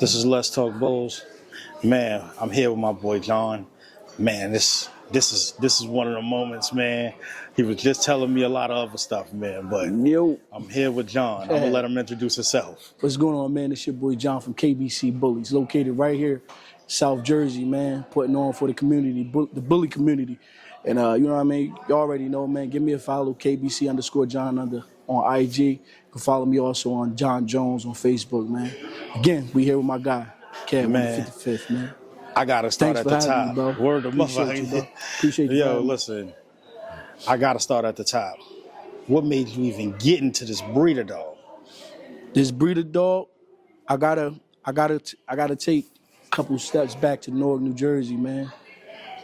This is Let's Talk Bulls. Man, I'm here with my boy John. Man, this is one of the moments, man. He was just telling me a lot of other stuff, man, but Yo. I'm here with John. I'm gonna let him introduce himself. What's going on, man? It's your boy John from KBC Bullies, located right here, South Jersey, man. Putting on for the community, the bully community. And you know what I mean? You already know, man. Give me a follow, KBC_John on IG. You can follow me also on John Jones on Facebook, man. Again, we here with my guy, Kev, Man. 55th, man. I gotta start Thanks at for the having top. me, bro. Word of mother. Appreciate you, bro. Appreciate you. Yo, listen. I gotta start at the top. What made you even get into this breeder dog? This breeder dog, I gotta take a couple steps back to Newark, New Jersey, man.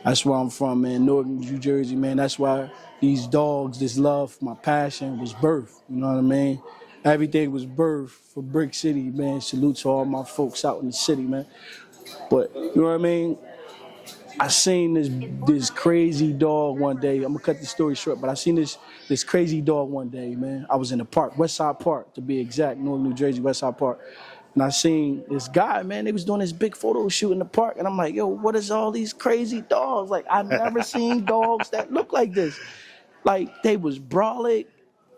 That's where I'm from, man. Newark, New Jersey, man. That's why these dogs, this love, my passion was birthed. You know what I mean? Everything was birthed for Brick City, man. Salute to all my folks out in the city, man. But you know what I mean? I seen this crazy dog one day. I'm gonna cut the story short, but I seen this crazy dog one day, man. I was in the park, West Side Park to be exact, Newark, New Jersey, West Side Park. And I seen this guy, man, they was doing this big photo shoot in the park. And I'm like, yo, what is all these crazy dogs? Like, I've never seen dogs that look like this. Like, they was brolic,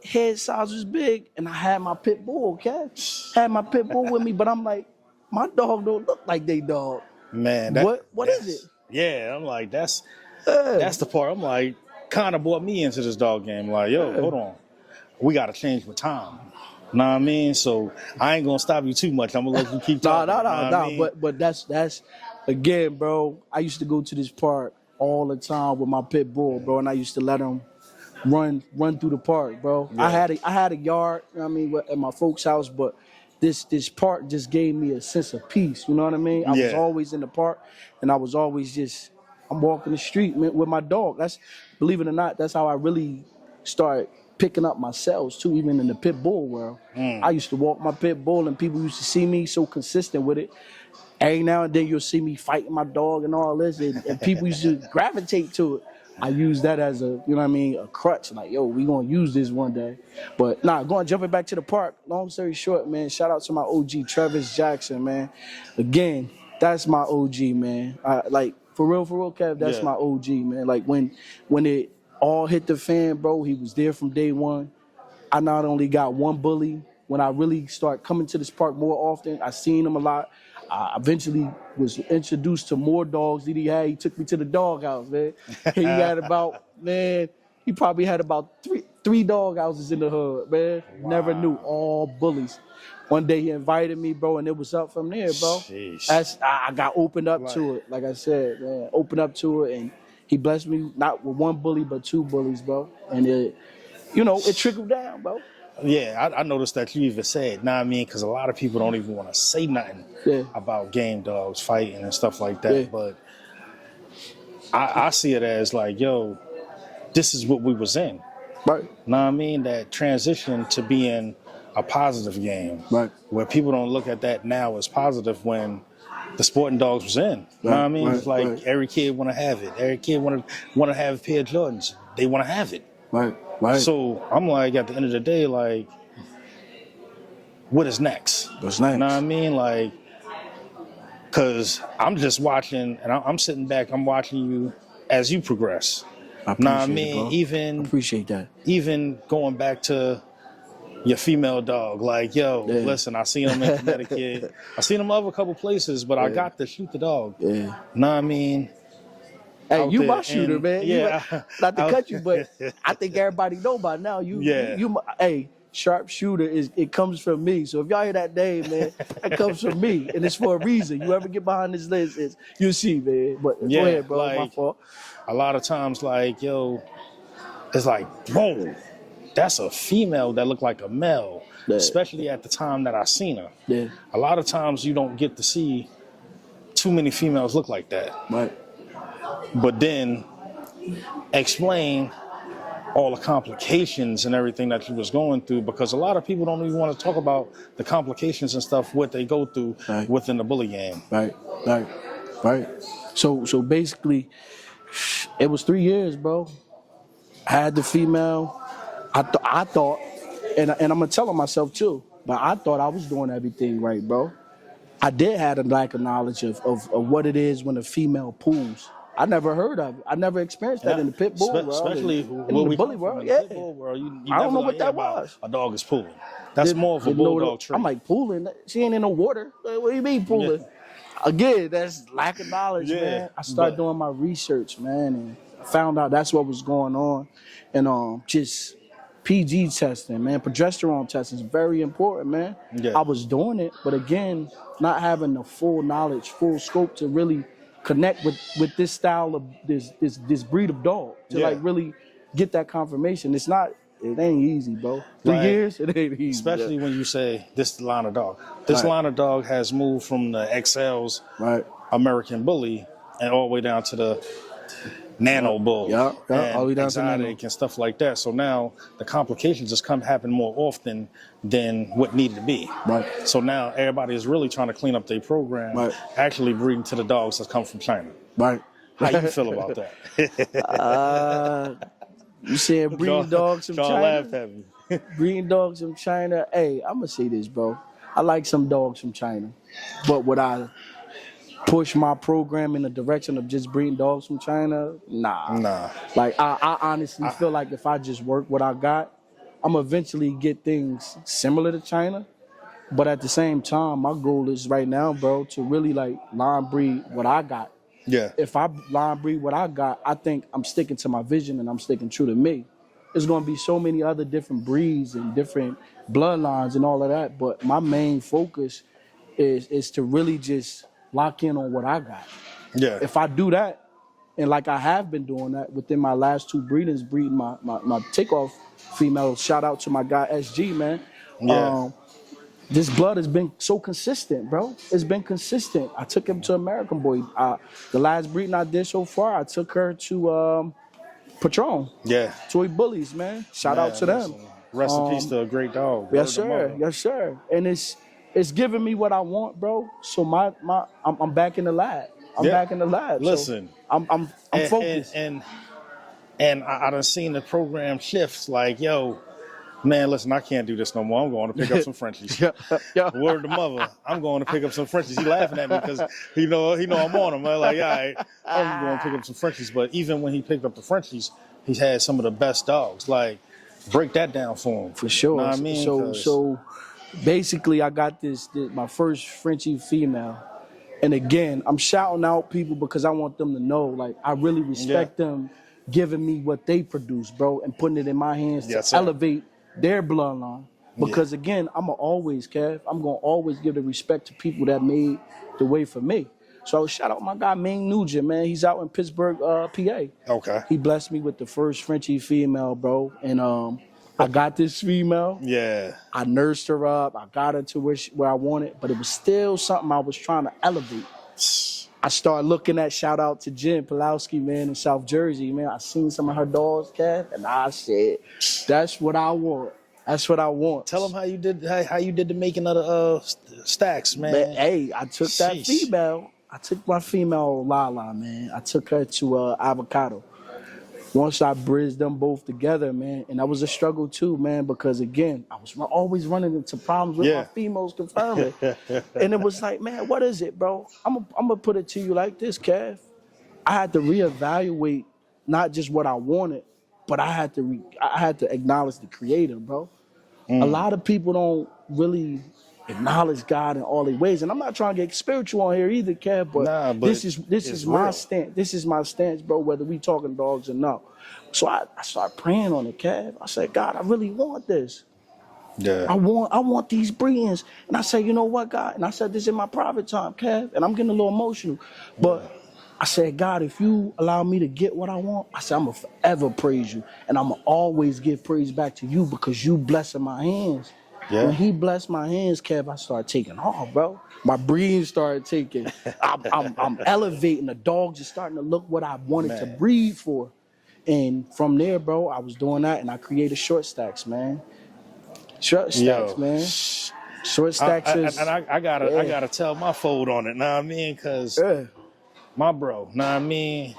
head size was big, and I had my pit bull, okay? Had my pit bull with me, but I'm like, my dog don't look like they dog. Man, what is it? Yeah, I'm like, that's the part. I'm like, kind of brought me into this dog game. Like, yo, hold on. We got to change with time. Know what I mean? So I ain't gonna stop you too much. I'm gonna let you keep talking. No. But that's again, bro. I used to go to this park all the time with my pit bull, bro, and I used to let him run through the park, bro. Yeah. I had a yard, you know what I mean, at my folks' house, but this park just gave me a sense of peace. You know what I mean? I was always in the park, and I was always I'm walking the street, man, with my dog. That's, believe it or not, that's how I really started picking up my sales too, even in the pit bull world. I used to walk my pit bull, and people used to see me so consistent with it. Every now and then you'll see me fighting my dog and all this, and people used to gravitate to it. I use that as a, you know what I mean, a crutch. Like, yo, we gonna use this one day. But jumping back to the park, long story short, man, shout out to my OG, Travis Jackson, man. Again, that's my OG, man. Like, for real, Kev, that's my OG, man. Like, when it all hit the fan, bro, he was there from day one. I not only got one bully. When I really start coming to this park more often, I seen him a lot. I eventually was introduced to more dogs that he had. He took me to the dog house, man. He had he probably had about three dog houses in the hood, man. Wow. Never knew, all bullies. One day he invited me, bro, and it was up from there, bro. I got opened up to it, like I said, man. Opened up to it, and he blessed me not with one bully, but two bullies, bro. And it trickled down, bro. Yeah, I noticed that you even said, know what I mean? Because a lot of people don't even want to say nothing about game dogs fighting and stuff like that. Yeah. But I see it as like, yo, this is what we was in. Right. Know what I mean? That transition to being a positive game. Right. Where people don't look at that now as positive when the sporting dogs was in. Right. Know what I mean? Right. It's like every kid want to have it. Every kid want to have a pair of Jordans. They want to have it. Right. Right. So I'm like, at the end of the day, like, what is next? What's next? You know what I mean? Like, because I'm just watching, and I'm sitting back, I'm watching you as you progress. I appreciate Even I appreciate that. Even going back to your female dog, like, yo, listen, I seen him in Connecticut. I seen him other couple places, but I got to shoot the dog. Yeah. Know what I mean? Hey, you my shooter, man. Yeah. Not to cut you, but I think everybody know by now. Hey, sharp shooter it comes from me. So if y'all hear that name, man, that comes from me, and it's for a reason. You ever get behind this list, you'll see, man. But go ahead, bro. Like, my fault. A lot of times, like, yo, it's like, whoa, that's a female that looked like a male, especially at the time that I seen her. Yeah. A lot of times you don't get to see too many females look like that. Right. But then explain all the complications and everything that you was going through, because a lot of people don't even want to talk about the complications and stuff, what they go through within the bully game. Right. So basically, it was 3 years, bro. I had the female. I thought, and I'm gonna tell myself too, but I thought I was doing everything right, bro. I did have a lack of knowledge of what it is when a female pulls. I never heard of it. I never experienced that in the pit bull world. Especially in where the we bully come from, world. in the Yeah. pit bull world, you I don't never know like what hear that about was. a dog is pulling. That's more of a bulldog trait. I'm like, pooling? She ain't in no water. What do you mean pooling? Yeah. Again, that's lack of knowledge, Yeah, man. I started doing my research, man, and I found out that's what was going on. And just PG testing, man, progesterone testing is very important, man. Yeah. I was doing it, but again, not having the full knowledge, full scope to really connect with this style of this breed of dog to like really get that confirmation. It ain't easy, bro. 3 years, it ain't easy. Especially when you say this line of dog. This line of dog has moved from the XL's American Bully and all the way down to the Nano Bull. All the way down to Nano. And stuff like that. So now the complications just happen more often than what needed to be. Right. So now everybody is really trying to clean up their program, actually breeding to the dogs that come from China. Right. How you feel about that? You saying breeding dogs from China? Laughed at me. Breeding dogs from China. Hey, I'm gonna say this, bro. I like some dogs from China, but would I push my program in the direction of just breeding dogs from China? Nah. Like I honestly feel like if I just work what I got, I'm eventually get things similar to China. But at the same time, my goal is right now, bro, to really like line breed what I got. Yeah. If I line breed what I got, I think I'm sticking to my vision and I'm sticking true to me. There's going to be so many other different breeds and different bloodlines and all of that, but my main focus is to really just lock in on what I got. Yeah. If I do that, and like I have been doing that within my last 2 breedings, breeding my takeoff female, shout out to my guy SG, man. Yeah. This blood has been so consistent, bro. It's been consistent. I took him to American Boy. The last breeding I did so far, I took her to Patron. Yeah. Toy Bullies, man. Shout out to them. Rest in peace to a great dog. Yes, sir. Yes, sir. And it's giving me what I want, bro. So I'm back in the lab. I'm back in the lab. Listen, so I'm focused. And I done seen the program shifts. Like, yo, man, listen, I can't do this no more. I'm going to pick up some Frenchies. Word to mother, I'm going to pick up some Frenchies. He laughing at me because he know I'm on him. I'm like, all right, I'm going to pick up some Frenchies. But even when he picked up the Frenchies, he's had some of the best dogs. Like, break that down for him. For sure. Know what I mean? So basically, I got this my first Frenchie female. And again, I'm shouting out people because I want them to know, like, I really respect them giving me what they produce, bro, and putting it in my hands to elevate their bloodline. Because again, I'm always give the respect to people that made the way for me. So shout out my guy Ming Nugent, man. He's out in Pittsburgh, PA. Okay. He blessed me with the first Frenchie female, bro. And I got this female. Yeah. I nursed her up. I got her to where I wanted, but it was still something I was trying to elevate. I started looking at, shout out to Jen Pulowski, man, in South Jersey, man. I seen some of her dogs, Kev, and I said, that's what I want. That's what I want. Tell them how you did the making of the stacks, man. Hey, I took that female. I took my female Lala, man. I took her to Avocado. Once I bridged them both together, man, and that was a struggle too, man, because again, I was always running into problems with my females confirming. And it was like, man, what is it, bro? I'm gonna put it to you like this, Kev. I had to reevaluate not just what I wanted, but I had to acknowledge the creator, bro. A lot of people don't really acknowledge God in all their ways. And I'm not trying to get spiritual on here either, Kev, but this is my stance. This is my stance, bro, whether we talking dogs or not. So I started praying on it, Kev. I said, God, I really want this. Yeah. I want these breedings. And I said, you know what, God? And I said this in my private time, Kev, and I'm getting a little emotional. But I said, God, if you allow me to get what I want, I said, I'm going to forever praise you. And I'm going to always give praise back to you because you blessing my hands. Yeah. When he blessed my hands, Kev, I started taking off, bro. My breeding started taking. I'm elevating. The dogs are starting to look what I wanted to breed for. And from there, bro, I was doing that, and I created short stacks, man. Short stacks, man. Short stacks I gotta tell my fold on it, know what I mean? Because my bro, know what I mean,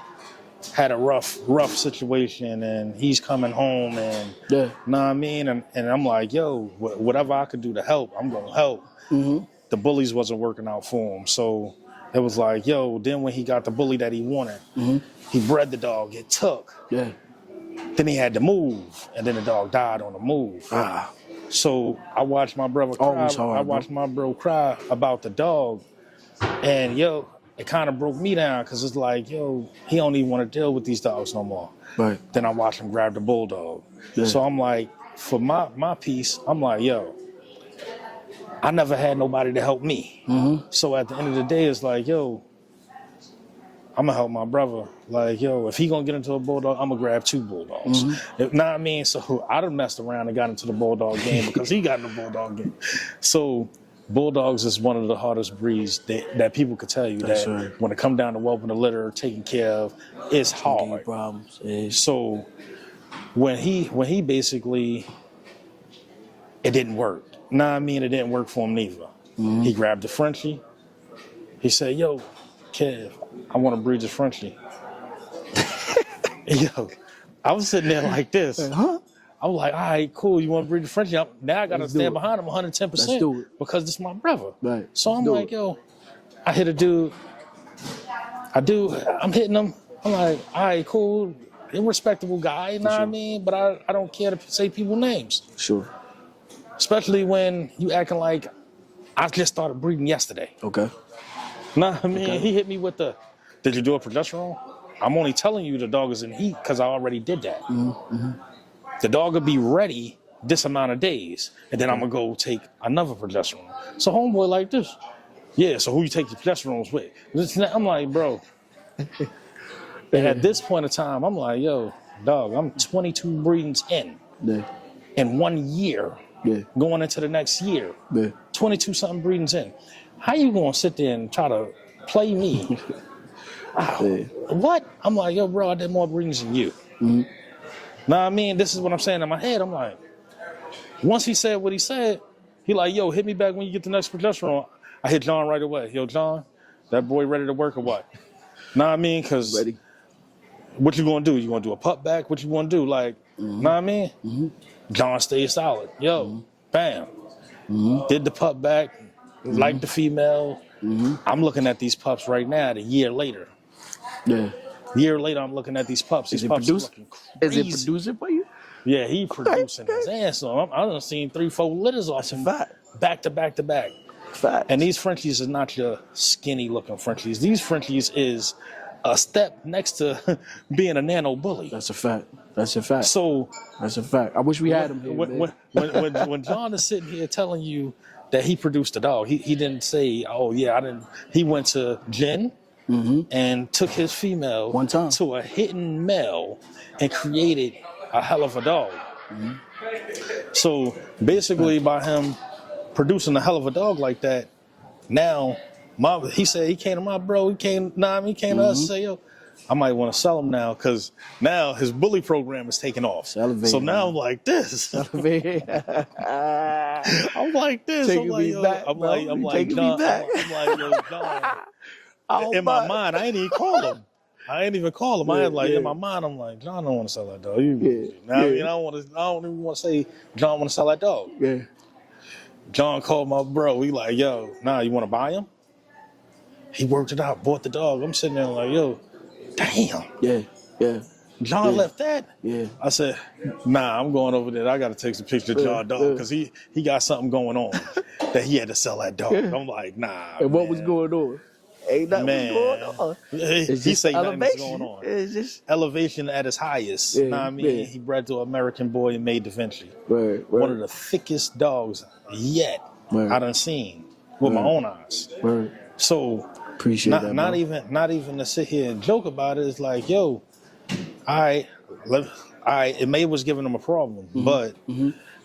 had a rough situation, and he's coming home, and know what I mean, and I'm like, yo, whatever I could do to help, I'm gonna help. Mm-hmm. the bullies wasn't working out for him. So it was like, yo, then when he got the bully that he wanted, he bred the dog, it took. Yeah. Then he had to move, and then the dog died on the move. So I watched my brother cry. Always hard, I watched my bro cry about the dog, and yo, it kind of broke me down because it's like, yo, he don't even want to deal with these dogs no more. Right. Then I watched him grab the bulldog. Yeah. So I'm like, for my piece, I'm like, yo, I never had nobody to help me. So at the end of the day, it's like, yo, I'm gonna help my brother. Like, yo, if he gonna get into a bulldog, I'm gonna grab 2 bulldogs. Know what I mean? So I done messed around and got into the bulldog game because he got in the bulldog game. So bulldogs is one of the hardest breeds that people could tell you That's that right. when it come down to whelping the litter, taking care of, it's hard. Problems. Yeah. So when he basically, it didn't work. Know what I mean? It didn't work for him neither. He grabbed the Frenchie. He said, yo, Kev, I want to breed this Frenchie. Yo, I was sitting there like this. I was like, all right, cool. You want to breed the Frenchie? Now I got to stand behind him 110% because this is my brother. Right. So I'm like, yo, I hit a dude. I'm hitting him. I'm like, all right, cool. You're a respectable guy, you know what I mean? But I don't care to say people's names. Sure. Especially when you acting like I just started breeding yesterday. Okay. Nah, I mean, he hit me with did you do a progesterone? I'm only telling you the dog is in heat because I already did that. The dog will be ready this amount of days, and then I'm going to go take another progesterone. So homeboy like this. Yeah, so who you take your progesterones with? I'm like, bro. And at this point in time, I'm like, yo, dog, I'm 22 breedings in 1 year, going into the next year, 22-something breedings in. How you going to sit there and try to play me? What? I'm like, yo, bro, I did more breedings than you. Nah, I mean, this is what I'm saying in my head. I'm like, once he said what he said, he like, yo, hit me back when you get the next progesterone. I hit John right away. Yo, John, that boy ready to work or what? Nah, I mean, because what you going to do? You going to do a pup back? What you going to do? Like, nah, I mean? John stayed solid. Yo, bam. Did the pup back, like the female. I'm looking at these pups right now a year later. Year later, I'm looking at these pups. These pups are looking crazy. Is it producing for you? Yeah, he producing his ass off. I done seen 3-4 litters off him back to back to back. And these Frenchies are not your skinny looking Frenchies. These Frenchies is a step next to being a nano bully. That's a fact. That's a fact. So that's a fact. I wish we had him here. When John is sitting here telling you that he produced a dog, he didn't say, oh yeah, I didn't. He went to Jen and took his female one time to a hidden male and created a hell of a dog. So basically, by him producing a hell of a dog like that, now he said he came to my bro. He came to us and say, yo, I might want to sell him now because now his bully program is taking off. So now I'm like this. I'm like this. I'm like, yo, John. I'm like, yo, John. In my mind, I ain't even call him. I ain't even call him. I ain't like in my mind. I'm like, John don't want to sell that dog. I mean, I don't even want to say John want to sell that dog. John called my bro. He like, yo, nah, you want to buy him? He worked it out, bought the dog. I'm sitting there like, yo, damn. John left that. I said, nah, I'm going over there. I got to take some pictures of John dog because he got something going on that he had to sell that dog. I'm like, nah. And what was going on? Ain't nothing going on. He say nothing's going on. It's just elevation at its highest. You know what I mean? He bred to an American boy and made Da Vinci. One of the thickest dogs yet I done seen with my own eyes. So appreciate that. Not even to sit here and joke about it. It's like, yo, it may was giving him a problem, but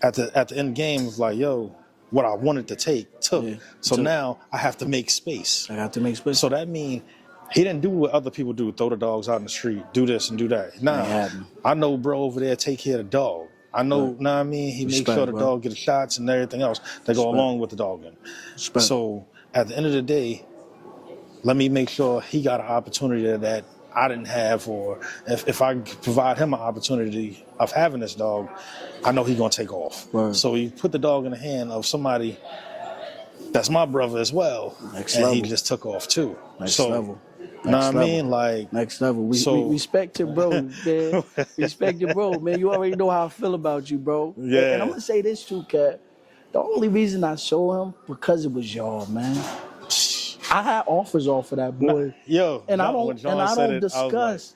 at the end game, it's like, yo, what I wanted to take took. So now I have to make space. So that means he didn't do what other people do, throw the dogs out in the street, do this and do that. Nah, I know bro over there take care of the dog. I know, know what I mean? He makes sure the dog gets shots and everything else that go along with the dog. So at the end of the day, let me make sure he got an opportunity that I didn't have, or if I provide him an opportunity of having this dog, I know he's going to take off. So you put the dog in the hand of somebody that's my brother as well. Next and level. he just took off too. Next so, level. Know what I mean? Like, next level. We respect your bro, man. Respect your bro, man. You already know how I feel about you, bro. Yeah. And I'm gonna say this too, Cat. The only reason I show him because it was y'all, man. I had offers off of that boy. And I don't discuss.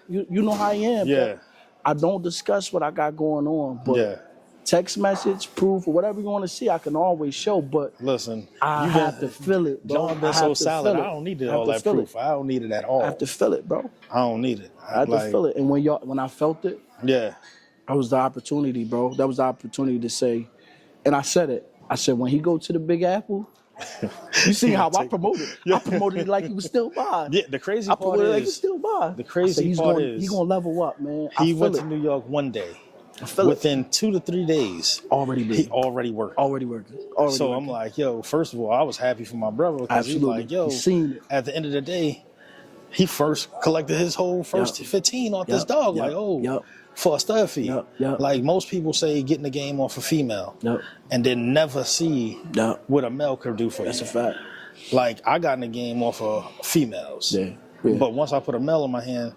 You know how I am. Yeah. Cat. I don't discuss what I got going on, but text message, proof, or whatever you want to see, I can always show. But listen, I have to feel it, bro. John been so solid. I don't need all that proof. I don't need it at all. I have to feel it, bro. I don't need it. I have to feel it. And when I felt it, that was the opportunity, bro. That was the opportunity to say, and I said it. I said, when he go to the Big Apple, you see how I promoted it. I promoted it like he was still mine. Yeah, the crazy I part promoted is, it like he's still mine. The crazy part is, he's going to level up, man. He went to New York one day. Within 2 to 3 days, he already worked. So I'm like, yo, first of all, I was happy for my brother because he's like, yo, at the end of the day, he first collected his whole first 15 off this dog. For a stud fee. Like most people say, getting the game off a female and then never see what a male could do for you. That's a fact. Like, I got in the game off of females. But once I put a male in my hand,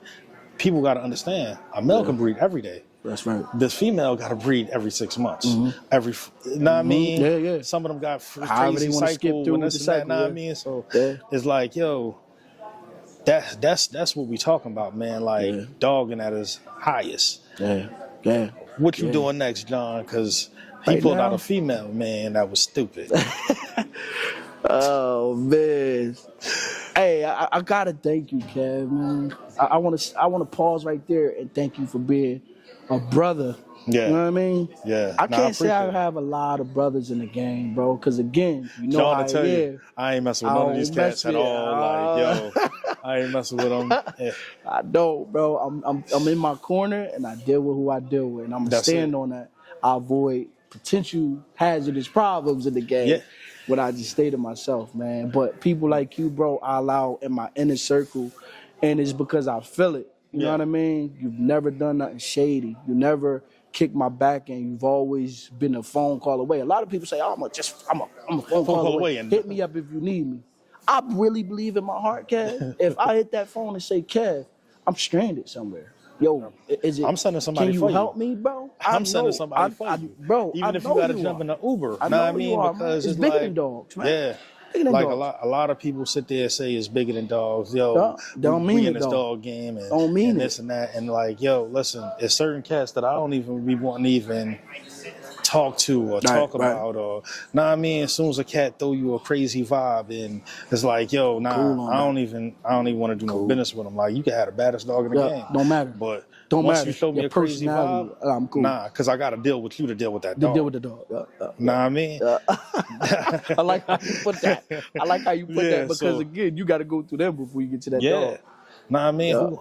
people got to understand, a male can breed every day. That's right. This female got to breed every 6 months. You know what I mean? Yeah. Some of them got crazy cycle and this and that, know what I mean? So it's like, yo, that's what we talking about, man. Like, dogging at his highest. What you doing next, John? Because he pulled out a female, man. That was stupid. Oh, man. Hey, I gotta thank you, Kev, man. I want to pause right there and thank you for being a brother. You know what I mean? I can't say I have a lot of brothers in the game, bro. Because again, you know John, how I tell you, I ain't messing with none of these cats at all. Like, yo, I ain't messing with them. I don't, bro. I'm in my corner and I deal with who I deal with, and I'm gonna stand on that. I avoid potential hazardous problems in the game. What I just stated myself, man. But people like you, bro, I allow in my inner circle, and it's because I feel it. You know what I mean? You've never done nothing shady. You never kicked my back, and you've always been a phone call away. A lot of people say, "Oh, I'm a phone call away. Hit me up if you need me." I really believe in my heart, Kev. If I hit that phone and say, "Kev, I'm stranded somewhere. Yo, is it? I'm sending somebody. Can you help me, bro? I'm sending somebody for you, bro. Even if you got to jump in the Uber, know what I mean? Because it's bigger than dogs, man. Yeah, like a lot of people sit there and say it's bigger than dogs. Yo, don't mean we it, in this dog game and, don't mean and this and that. And like, yo, listen, it's certain cats that I don't even be wanting to even talk to or talk about or know what I mean. As soon as a cat throw you a crazy vibe, and it's like, yo, nah, I don't even want to do no business with them. Like, you can have the baddest dog in the game, don't matter. But once you show me a crazy vibe, I'm cool. Nah, because I got to deal with you to deal with that dog. Deal with the dog. Know what I mean? I like how you put that. Because again, you got to go through them before you get to that dog. Know what I mean?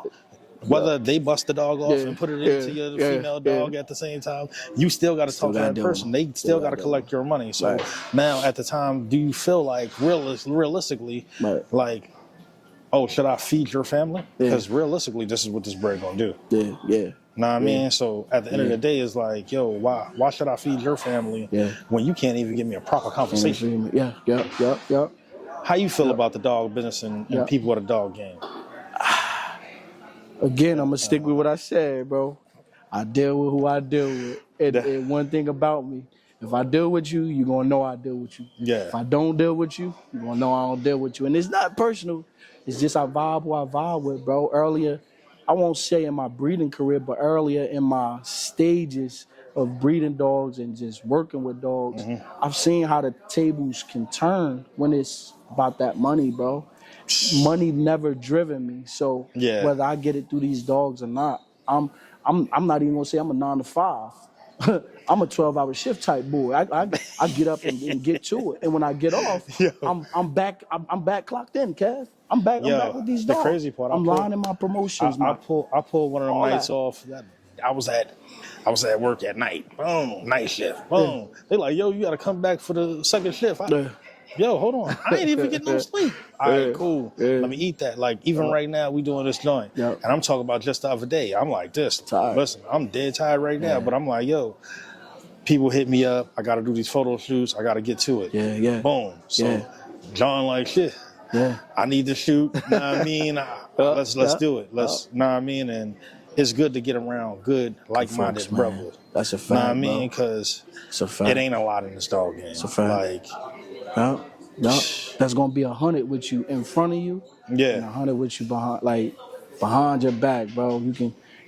Whether they bust the dog off and put it into your female dog at the same time, you still got to talk to that person. They still got to collect your money. So now, at the time, do you feel like realistically, like, oh, should I feed your family? Because realistically, this is what this bread gonna do. Know what I mean? So at the end of the day, it's like, yo, why should I feed your family when you can't even give me a proper compensation? How you feel about the dog business and people with a dog game? Again, I'm gonna stick with what I said, bro. I deal with who I deal with. And one thing about me, if I deal with you, you're gonna know I deal with you. If I don't deal with you, you're gonna know I don't deal with you. And it's not personal. It's just I vibe who I vibe with, bro. Earlier, I won't say in my breeding career, but earlier in my stages of breeding dogs and just working with dogs, I've seen how the tables can turn when it's about that money, bro. Money never driven me. So whether I get it through these dogs or not, I'm not even gonna say I'm a 9 to 5. I'm a 12-hour shift type boy. I get up and get to it, and when I get off, I'm back clocked in, Kev. I'm back with these dogs. The crazy part, I'm lining my promotions. I pulled one of them nights off. I was at work at night. Boom, night shift. Boom. They like, yo, you got to come back for the second shift. Yo, hold on. I ain't even getting no sleep. All right, cool. Let me eat that. Like, even right now, we doing this joint. And I'm talking about just the other day. I'm like this. Tired. Listen, I'm dead tired right now. But I'm like, yo, people hit me up. I got to do these photo shoots. I got to get to it. Yeah. Boom. So Yeah. John like, shit. Yeah. I need to shoot. Know what I mean? Let's do it. Know what I mean? And it's good to get around good, like-minded brothers. That's a fact, know what I mean? Because it ain't a lot in this dog game. It's a fact. Like, that's gonna be 100 with you in front of you. Yeah. And 100 with you behind your back, bro.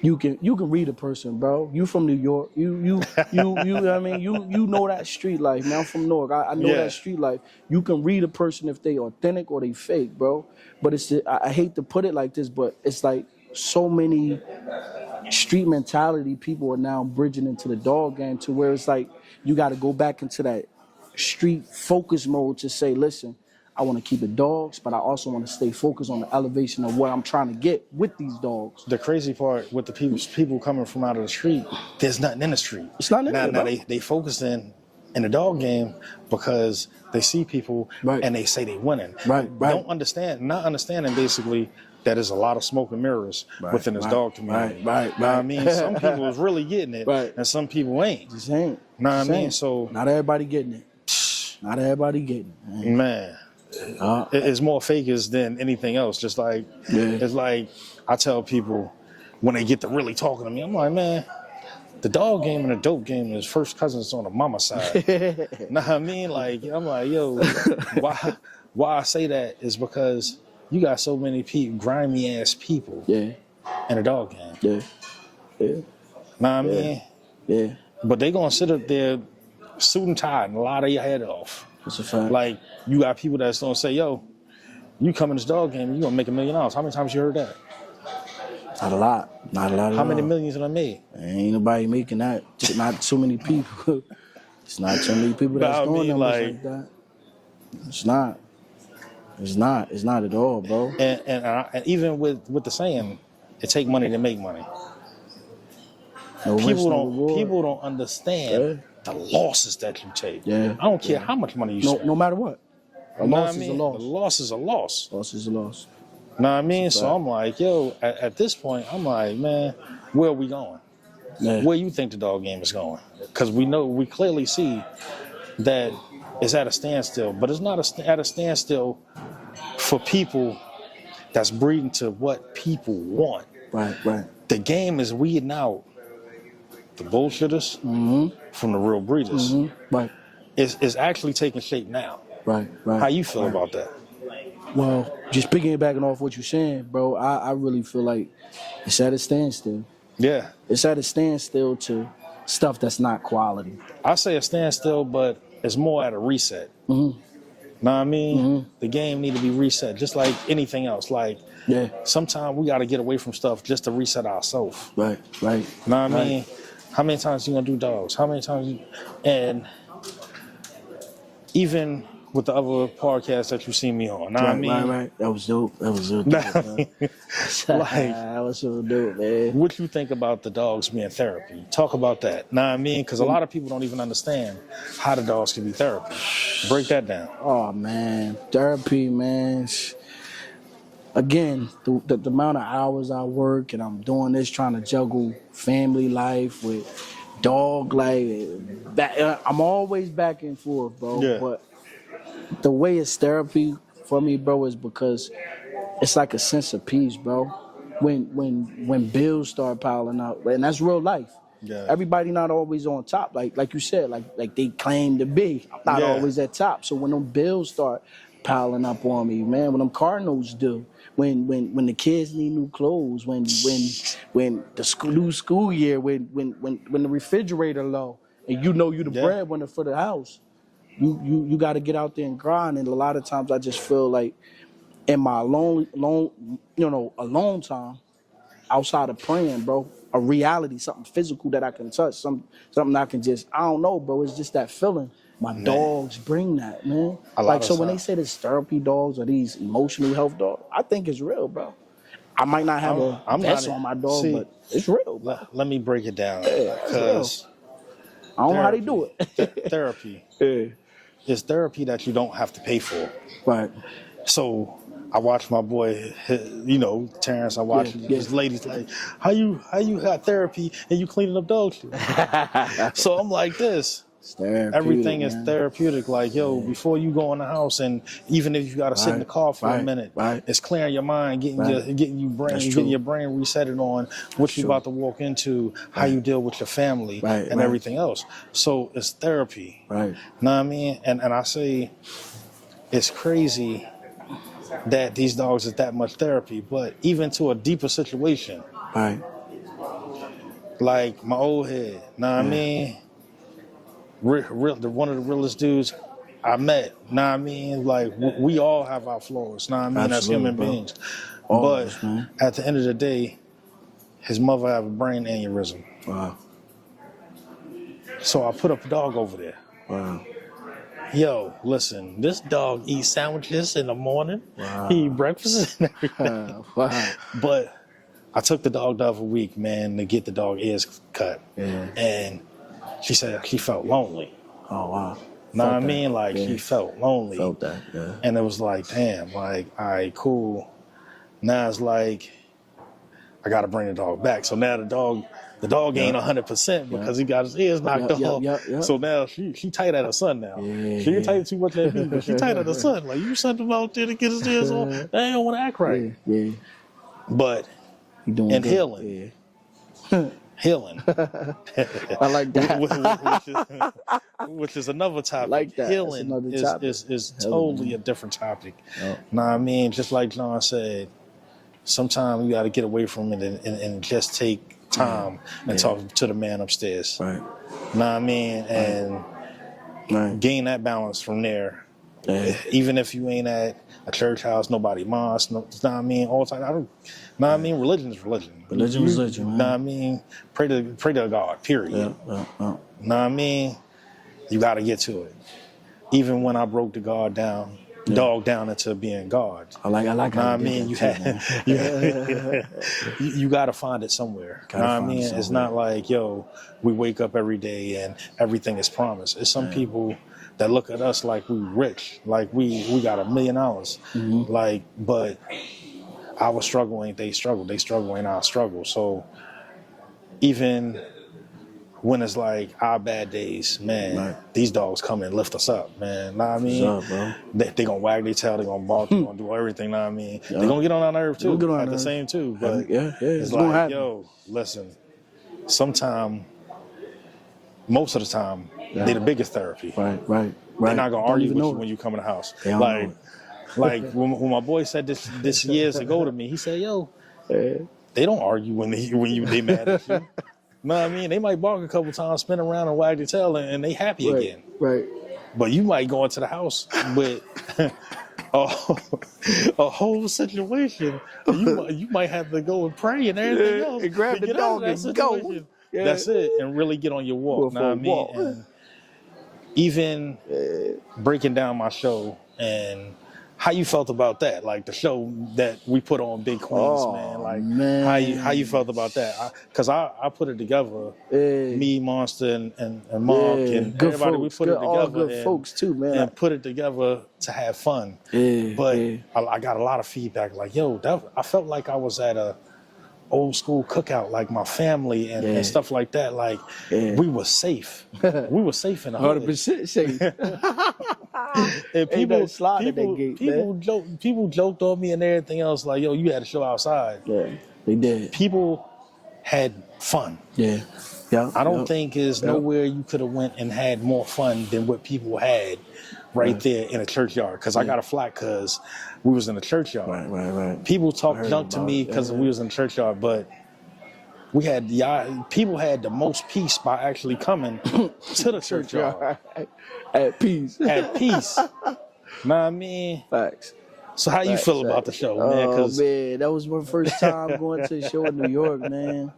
You can read a person, bro. You from New York. You know what I mean? You know that street life. Man, I'm from Newark. I know that street life. You can read a person if they authentic or they fake, bro. But I hate to put it like this, but it's like so many street mentality people are now bridging into the dog game to where it's like you got to go back into that street focus mode to say, listen, I want to keep it dogs, but I also want to stay focused on the elevation of what I'm trying to get with these dogs. The crazy part with the people coming from out of the street, there's nothing in the street. It's not in there, Now they focus in the dog game because they see people and they say they winning. Right. Not understanding basically that there's a lot of smoke and mirrors within this dog community. Right. Know what I mean? Some people is really getting it, and some people ain't. Just ain't. Know what I mean? So not everybody getting it. Not everybody getting it. Man. It's more fakers than anything else. Just like it's like I tell people when they get to really talking to me, I'm like, man, the dog game and the dope game is first cousins on the mama side. Know what I mean? Like I'm like, yo, why I say that is because you got so many grimy ass people in the dog game. Yeah. Know what I mean? Yeah. But they gonna sit up there suit and tie and lie their head off. That's a fact. Like, you got people that's gonna say, yo, you come in this dog game, you gonna make $1 million. How many times you heard that? Not a lot. Not a lot at all. How many millions have I made? Ain't nobody making that. Not too many people. It's not too many people that's doing numbers like that. It's not. It's not at all, bro. And even with the saying, it take money to make money. No people don't understand the losses that you take. Yeah. I don't care how much money you spend. No matter what. A loss is a loss. The loss is a loss. Loss is a loss. Know what I mean? So I'm like, yo, at this point, I'm like, man, where are we going? Yeah. Where you think the dog game is going? Because we clearly see that it's at a standstill, but it's not at a standstill for people that's breeding to what people want. Right. The game is weeding out the bullshitters from the real breeders. Right. It's actually taking shape now. Right. How you feel about that? Well, just piggybacking off what you're saying, bro, I really feel like it's at a standstill. Yeah. It's at a standstill to stuff that's not quality. I say a standstill, but it's more at a reset. Know what I mean? The game need to be reset, just like anything else. Like, sometimes we got to get away from stuff just to reset ourselves. Right. Know what I mean? How many times you gonna do dogs? How many times and even with the other podcasts that you see me on, know what I mean? Right. That was dope. That was so dope. That was so dope, man. What you think about the dogs being therapy? Talk about that. Know what I mean? Because a lot of people don't even understand how the dogs can be therapy. Break that down. Oh man, therapy, man. Again, the amount of hours I work and I'm doing this, trying to juggle family life with dog life. I'm always back and forth, bro. Yeah. But the way it's therapy for me, bro, is because it's like a sense of peace, bro. When bills start piling up, and that's real life. Yeah. Everybody not always on top, like you said, like they claim to be. I'm not always at top. So when them bills start piling up on me, man, when them car notes do, when the kids need new clothes, when the new school year, when the refrigerator low, and you know you the breadwinner for the house, you got to get out there and grind. And a lot of times I just feel like in my alone time, outside of praying, bro, a reality, something physical that I can touch, something I can just, I don't know, bro. It's just that feeling. My dogs bring that, man. Like, so when they say this therapy dogs or these emotional health dogs, I think it's real, bro. I might not have a vest on my dog, but it's real, bro. Let me break it down. Because I don't know how they do it. Therapy. It's therapy that you don't have to pay for. Right. So I watch my boy, you know, Terrence. I watch his ladies like, how you got therapy and you cleaning up dog shit? So I'm like this. Everything is therapeutic. Like, yo, before you go in the house, and even if you got to sit in the car for a minute, it's clearing your mind, getting your brain resetting on what you're about to walk into, how you deal with your family, and everything else. So it's therapy. Right. Know what I mean? And I say, it's crazy that these dogs is that much therapy, but even to a deeper situation. Right. Like my old head. Know what I mean? One of the realest dudes I met, know what I mean? Like, we all have our flaws, know what I mean? As human beings. But at the end of the day, his mother had a brain aneurysm. Wow. So I put up a dog over there. Wow. Yo, listen, this dog eats sandwiches in the morning. Wow. He eat breakfast and everything. Wow. But I took the dog the other week, man, to get the dog ears cut. Yeah. And she said she felt lonely. Oh, wow. Know what I mean? Like, she felt lonely. Felt that, yeah. And it was like, damn, like, all right, cool. Now it's like, I got to bring the dog back. So now the dog ain't 100% because he got his ears knocked off. So now she tight at her son now. Yeah. She ain't tight too much at me, but she tight at her son. Like, you sent him out there to get his ears off. They don't want to act right. Yeah. But in healing. Yeah. Healing. I like that. which is another topic. Like that. Healing is totally a different topic. Know what I mean? Just like John said, sometimes you got to get away from it and just take time and talk to the man upstairs. Right. Know what I mean? And gain that balance from there. Yeah. Even if you ain't at a church house, nobody mosque, know what I mean? All the time. Know what I mean? Religion is religion. Religion is religion, man. Know what I mean? Pray to God, period. Know what I mean? You got to get to it. Even when I broke the dog down into being God. I like know what I mean? You got to find it somewhere. Know what I mean? It's not like, yo, we wake up every day and everything is promised. It's some people that look at us like we rich, like we got $1 million. Mm-hmm. Like, but our struggle ain't they struggle. They struggle ain't our struggle. So even when it's like our bad days, man, these dogs come and lift us up, man. Know what I mean? What's up, bro? They gonna wag their tail, they gonna bark, they gonna do everything, know what I mean? They gonna get on our nerve too at the same too. But it's like, yo, listen, most of the time, they the biggest therapy. Right. They're not gonna argue with you when you come in the house. Like when my boy said this years ago to me, he said, "Yo, they don't argue when they mad at you. Know what I mean? They might bark a couple times, spin around and wag their tail, and they happy again. Right. But you might go into the house with a whole situation. You might have to go and pray and everything else and grab the dog and go. Yeah. That's it, and really get on your walk. Know what I mean? And even breaking down my show and how you felt about that, like the show that we put on Big Queens, man. Like, how you felt about that? Because I put it together, me, Monster, and Mark, and good everybody. Folks. We put it together, all good folks too, man. And put it together to have fun. But I got a lot of feedback, like, yo, I felt like I was at a old school cookout, like my family and stuff like that. Like, we were safe. We were safe in the hood. 100% safe. And people joked on me and everything else, like, yo, you had to show outside. Yeah, they did. People had fun. Yeah. I don't think there's nowhere you could have went and had more fun than what people had right there in a churchyard. Because I got a flack because we was in the churchyard. Right. People talked junk to me because we was in the churchyard, but we had people had the most peace by actually coming to the churchyard. At peace. At peace. Know what I mean? Facts. So how you feel about the show, man? Man, that was my first time going to a show in New York, man.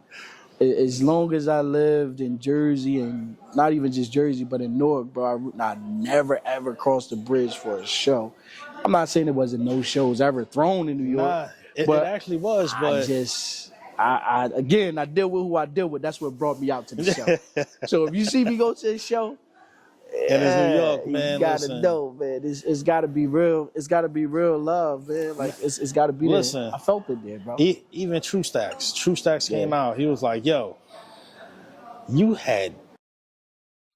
As long as I lived in Jersey, and not even just Jersey, but in Newark, bro, I never, ever crossed the bridge for a show. I'm not saying there wasn't no shows ever thrown in New York. It actually was, but... I deal with who I deal with. That's what brought me out to the show. So if you see me go to the show, And it's New Yeah, York, you man. gotta Listen, know, man. It's gotta be real. It's gotta be real love, man. Like it's gotta be there. listen. I felt it there, bro. Even True Stacks Yeah, came out. He was like, "Yo, you had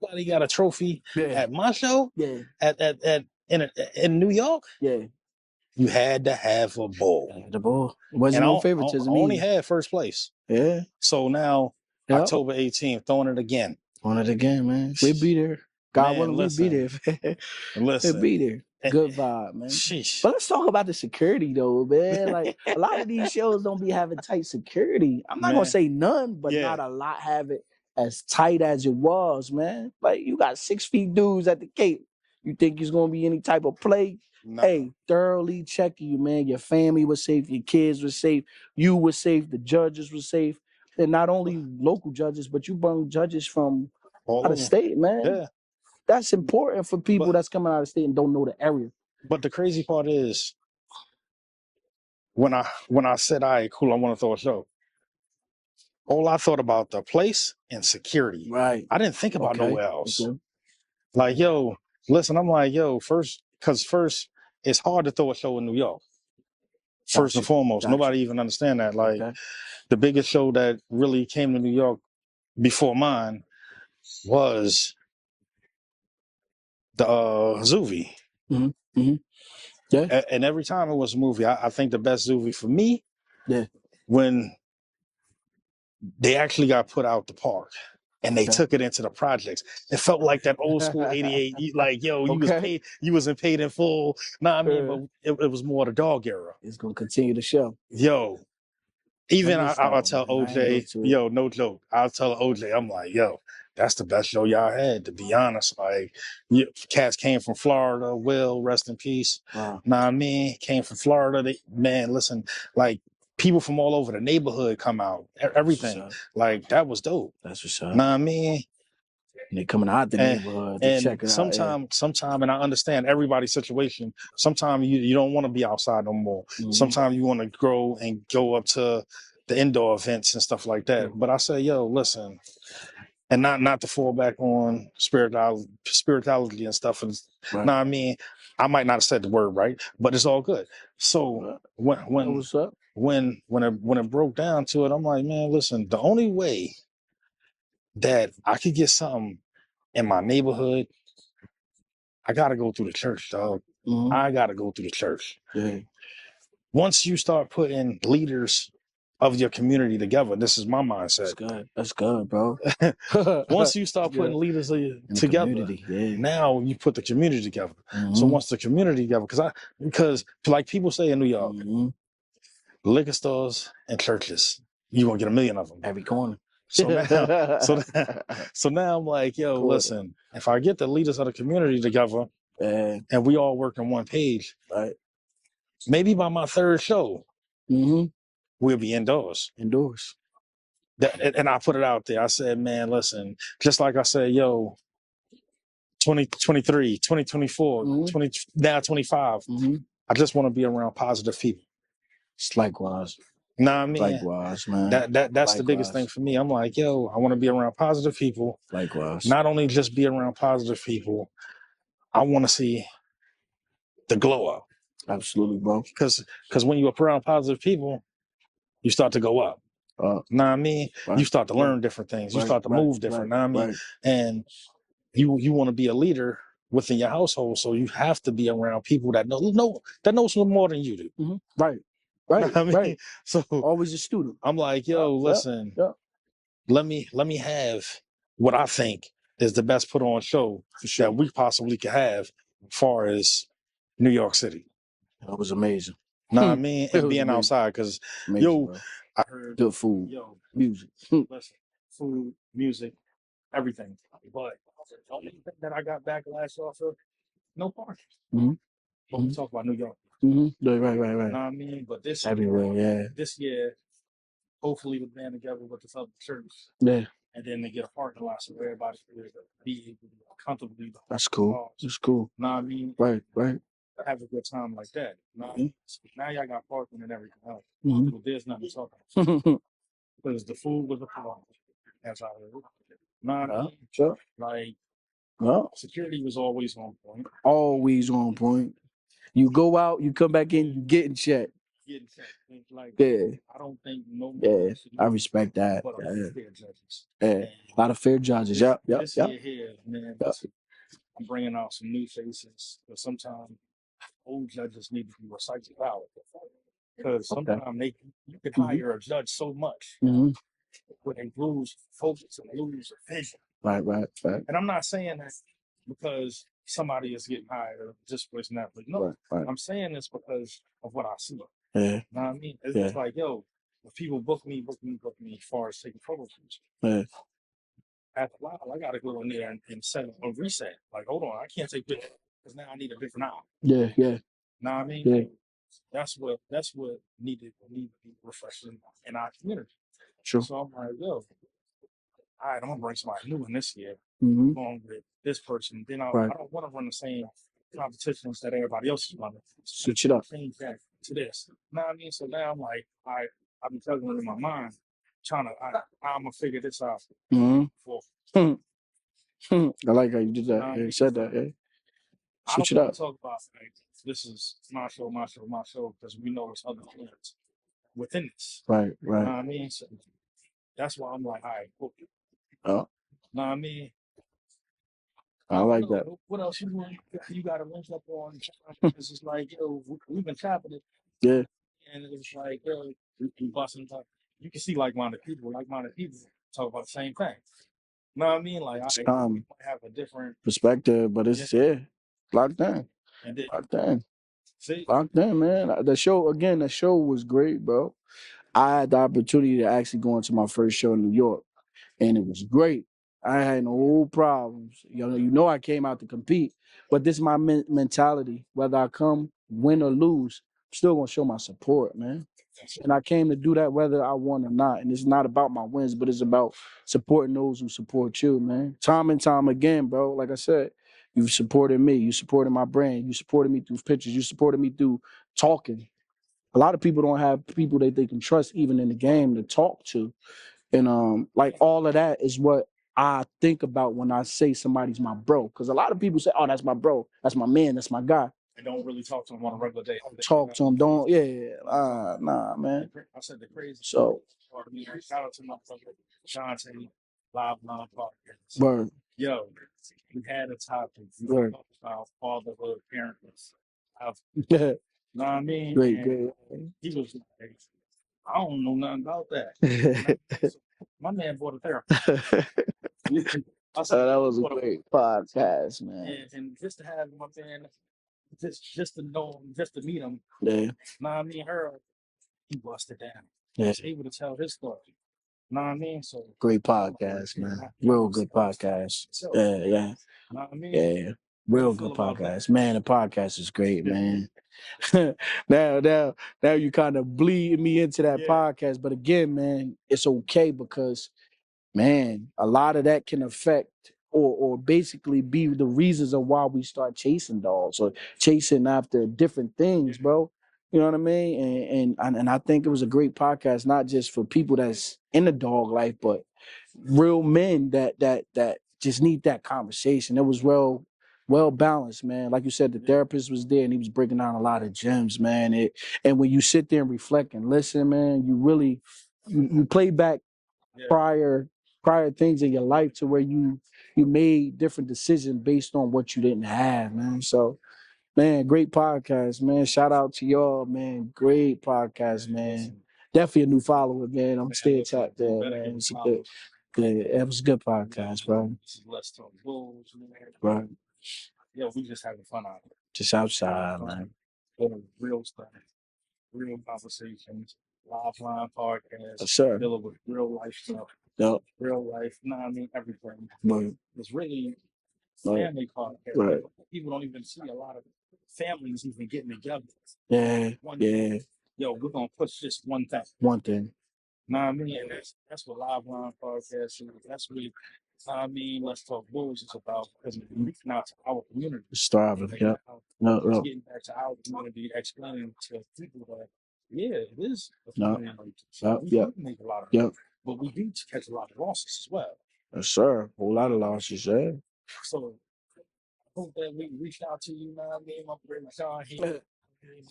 somebody got a trophy yeah, at my show yeah, at in New York. yeah. You had to have a bowl, The ball. It and wasn't no I favoritism only either. had first place. Yeah, So now yeah. October 18th, throwing it again. On it again, man. We be there. God Man, willing, we be listen, there. We listen. be there. Good vibe, man. Sheesh. But let's talk about the security though, man. Like a lot of these shows don't be having tight security. I'm not gonna Man, say none, but yeah. not a lot have it as tight as it was, man. Like you got 6 feet dudes at the Cape. You think it's gonna be any type of play? Nah. Hey, thoroughly checking you, man. Your family was safe, your kids were safe, you were safe, the judges were safe. And not only local judges, but you bring judges from All out of over. state, man. Yeah. That's important for people that's coming out of state and don't know the area. But the crazy part is when I said, all right, cool, I want to throw a show. All I thought about the place and security. Right. I didn't think about Okay. nowhere else. Okay. Like, yo, listen, I'm like, yo, first, it's hard to throw a show in New York. First and foremost, nobody even understand that. Like, the biggest show that really came to New York before mine was the Zuvi. Mm-hmm. Mm-hmm. Yeah. And every time it was a movie, I think the best Zuvi for me, Yeah. when they actually got put out the park and they took it into the projects. It felt like that old school 88, like, yo, you wasn't paid in full. Nah, I mean, but it was more the dog era. It's gonna continue the show. Yo, even I'll tell man. OJ, yo, no joke. I'll tell OJ, I'm like, yo, that's the best show y'all had, to be honest. Like, cats came from Florida, Will, rest in peace. Wow. Nah, I mean, came from Florida. Man, listen, like, people from all over the neighborhood come out, everything. Like, that was dope. That's what's up. Nah, I mean, and they coming out the neighborhood to check it sometime, and I understand everybody's situation. Sometimes you don't want to be outside no more. Mm-hmm. Sometimes you want to grow and go up to the indoor events and stuff like that. Mm-hmm. But I say, yo, listen, and not to fall back on spirituality and stuff. And Nah, I mean, I might not have said the word right, but it's all good. So when it broke down to it, I'm like, man, listen, the only way that I could get something in my neighborhood, I gotta go through the church, dog. Mm-hmm. I gotta go through the church. Yeah. Once you start putting leaders of your community together, this is my mindset. That's good, bro. Once you start putting leaders together, now you put the community together. Mm-hmm. So once the community together, because like people say in New York, mm-hmm. liquor stores and churches, you gonna get 1 million of them every corner. So now I'm like, yo, listen, if I get the leaders of the community together and we all work on one page, right? Maybe by my third show, mm-hmm. we'll be indoors. And I put it out there. I said, man, listen, just like I said, yo, 2023, 2024, mm-hmm. Now 25. Mm-hmm. I just want to be around positive people. It's likewise. Nah, I mean, likewise, man. That's the biggest thing for me. I'm like, yo, I want to be around positive people. Likewise. Not only just be around positive people, I want to see the glow up. Absolutely, bro. Because when you're around positive people, you start to go up. Know what I mean? Right. You start to learn different things. You start to move different. Know what I mean? And you want to be a leader within your household, so you have to be around people that knows more than you do. Mm-hmm. Right. Right. I mean, right. So always a student. I'm like, yo, listen, let me have what I think is the best put on show that we possibly could have as far as New York City. That was amazing. Nah, I mean, and being outside, because bro. I heard good food, music, listen, food, music, everything. But the only thing that I got backlash off of, no parking. Mm-hmm. But we talk about New York. Mm-hmm. Right. You know what I mean? But this year, hopefully we're band together with this other church. Yeah. And then they get a parking lot so everybody can be able to comfortably. That's cool. That's cool. Know what I mean? Right. Have a good time like that. Mm-hmm. Now y'all got parking and everything else. Mm-hmm. But there's nothing to talk about. Because the food was a problem. That's how it was. Know what I mean? Sure. Like, Well, security was always on point. Always on point. You go out, you come back in, you get in check. Getting checked. Like, Yeah. I don't think no Yeah, I respect that. but Yeah. fair judges. Yeah. And A lot of fair judges. Yep. this year here, man, Yep. I'm bringing out some new faces. But sometimes old judges need to be recycled out. Because sometimes you can hire a judge so much, but they lose focus and lose vision. Right. And I'm not saying that because somebody is getting hired just for his Netflix. No, Right. I'm saying this because of what I see. Yeah. You know what I mean? It's just like, yo, if people book me as far as taking photos. Yeah. After a while, I got to go in there and set a reset. Like, hold on, I can't take pictures because now I need a different eye. Yeah. Know what I mean? Yeah. That's what need to be refreshing in our community. True. So I'm like, yo, all right, I'm gonna bring somebody new in this year. Mm-hmm. Along with this person. Then I don't want to run the same competitions that everybody else is running. Switch it up. Change that to this. You know what I mean? So now I'm like, I've been telling it in my mind, I'm gonna figure this out. I like how you did that. You said that. Yeah. Switch it I don't up. talk about like this is my show, because we know it's other things within this. Right. You know what I mean? So that's why I'm like, all right, cool. Oh. Know what I mean? I like that. What else you want? You got to link up on. It's just like, yo, we've been tapping it. Yeah. And it's like, yo, we busting up. You can see like-minded people talk about the same thing. You know what I mean? Like, we might have a different perspective, but it's locked in. Locked in. See? Locked in, man. The show was great, bro. I had the opportunity to actually go into my first show in New York, and it was great. I had no problems. You know, I came out to compete, but this is my mentality. Whether I come, win or lose, I'm still gonna show my support, man. And I came to do that whether I won or not. And it's not about my wins, but it's about supporting those who support you, man. Time and time again, bro. Like I said, you've supported me. You supported my brand. You supported me through pictures. You supported me through talking. A lot of people don't have people that they can trust even in the game to talk to. And like all of that is what I think about when I say somebody's my bro. Because a lot of people say, oh, that's my bro. That's my man. That's my guy. I don't really talk to him on a regular day. Talk to him. Nah, man. I said the crazy So, part of me. Shout out to my brother, Shantae, Live Podcast. Word. Yo, we had a topic. We talked about fatherhood, parenthood. Yeah. Know what I mean? Great. He was like, I don't know nothing about that. My man bought a therapist. That was a great podcast, man. And just to have my man, just to know him, just to meet him. Yeah. Nah, I mean, he busted down. Yeah. He was able to tell his story. Know what I mean? So great podcast, man. Real good podcast. Yeah. Know what I mean? Yeah. Real good podcast. Man, the podcast is great, man. now you kind of bleed me into that podcast. But again, man, it's okay because, man, a lot of that can affect or basically be the reasons of why we start chasing dogs or chasing after different things, bro. You know what I mean? And I think it was a great podcast, not just for people that's in the dog life, but real men that just need that conversation. It was well balanced, man. Like you said, the therapist was there and he was breaking down a lot of gems, man. And when you sit there and reflect and listen, man, you really you play back prior things in your life to where you made different decisions based on what you didn't have, man. So, man, great podcast, man. Shout out to y'all, man. Great podcast, man. Definitely a new follower, man. I'm staying tapped there, man. It's good. It was a good podcast, bro. Let's talk Bulls, man. Right. Yeah, we just having fun out here. Just outside, man. Real stuff, real conversations, lifeline podcast, sure. Dealing with real life stuff. Yep. Real life, I mean everything. Right. It's really family podcast. Right. People don't even see a lot of families even getting together. Yeah. Yo, we're gonna push this one thing. Know what I mean? And that's what Liveline Podcast is. That's really, I mean, Let's Talk Bullies is about, because we're reaching out to our community. Starving, yeah. Getting back to our community, explaining to people that, it is a community. So we do make a lot of money, but we do catch a lot of losses as well. Yes, sir. A whole lot of losses, yeah. So hope that we reached out to you, man. Me and my friend Sean here.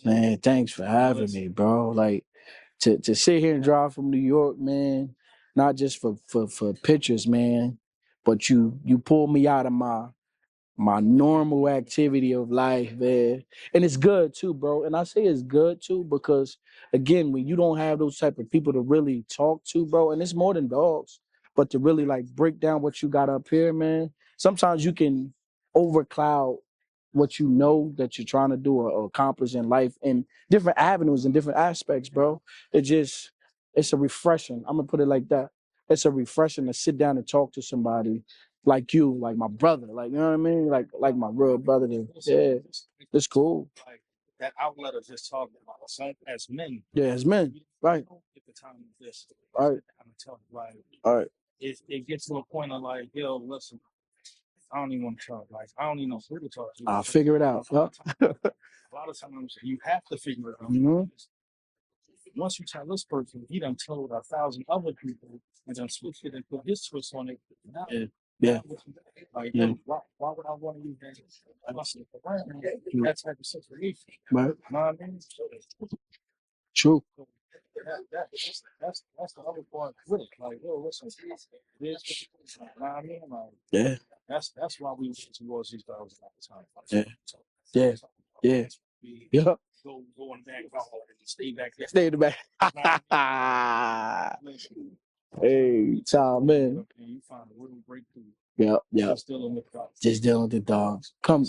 Man, thanks for having me, bro. Like to sit here and drive from New York, man, not just for pictures, man, but you pull me out of my normal activity of life, man. And it's good too, bro. And I say it's good too because again, when you don't have those type of people to really talk to, bro, and it's more than dogs, but to really like break down what you got up here, man. Sometimes you can overcloud what you know that you're trying to do or accomplish in life in different avenues and different aspects, bro. It's a refreshing. I'm gonna put it like that. It's a refreshing to sit down and talk to somebody like you, like my brother, like you know what I mean, like my real brother. Yeah, it's cool. Like that outlet of just talking about something as men. Yeah, as men, right? At the time of this, Right. I'm telling you, like, All right. it gets to a point of like, yo, listen, I don't even want to talk. Like, I don't even know who to talk to. I'll figure it out. A lot of times you have to figure it out. Mm-hmm. Once you tell this person, he done told 1,000 other people and done switched it and put his twist on it. Now, Yeah. like, Yeah. why would I want to use that type of situation? Right. You know what I mean? True. That's the other part with it. Like, yo, listen, this, you know what I mean? Like, Yeah. that's why we went towards these dogs all the time. Yeah. Yeah. Yeah. Yeah. Going back, stay back there. Stay in the back. Hey, Tom, man. You find a real breakthrough. Yeah, yeah. Just dealing with dogs. Just dealing with the dogs. Come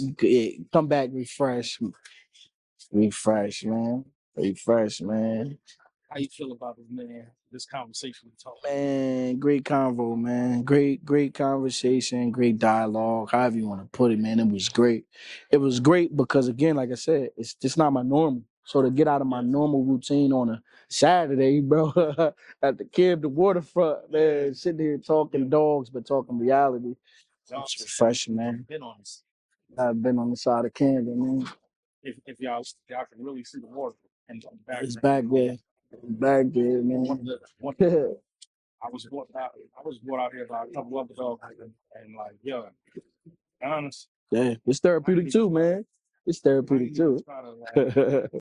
back refresh, man. Refresh, man. How you feel about this, man? This conversation we talked. Man, great convo, man. Great conversation, great dialogue, however you want to put it, man. It was great. It was great because again, like I said, it's just not my normal. So to get out of my normal routine on a Saturday, bro, at the camp, the waterfront, man, sitting here talking dogs, but talking reality. It's refreshing, man. I've been on the side of Camden, man. If y'all can really see the water and the back. It's back there. Back there, man. I was brought out here by a couple other dogs and like, yo, honest. Yeah, it's therapeutic too, man. It's therapeutic too.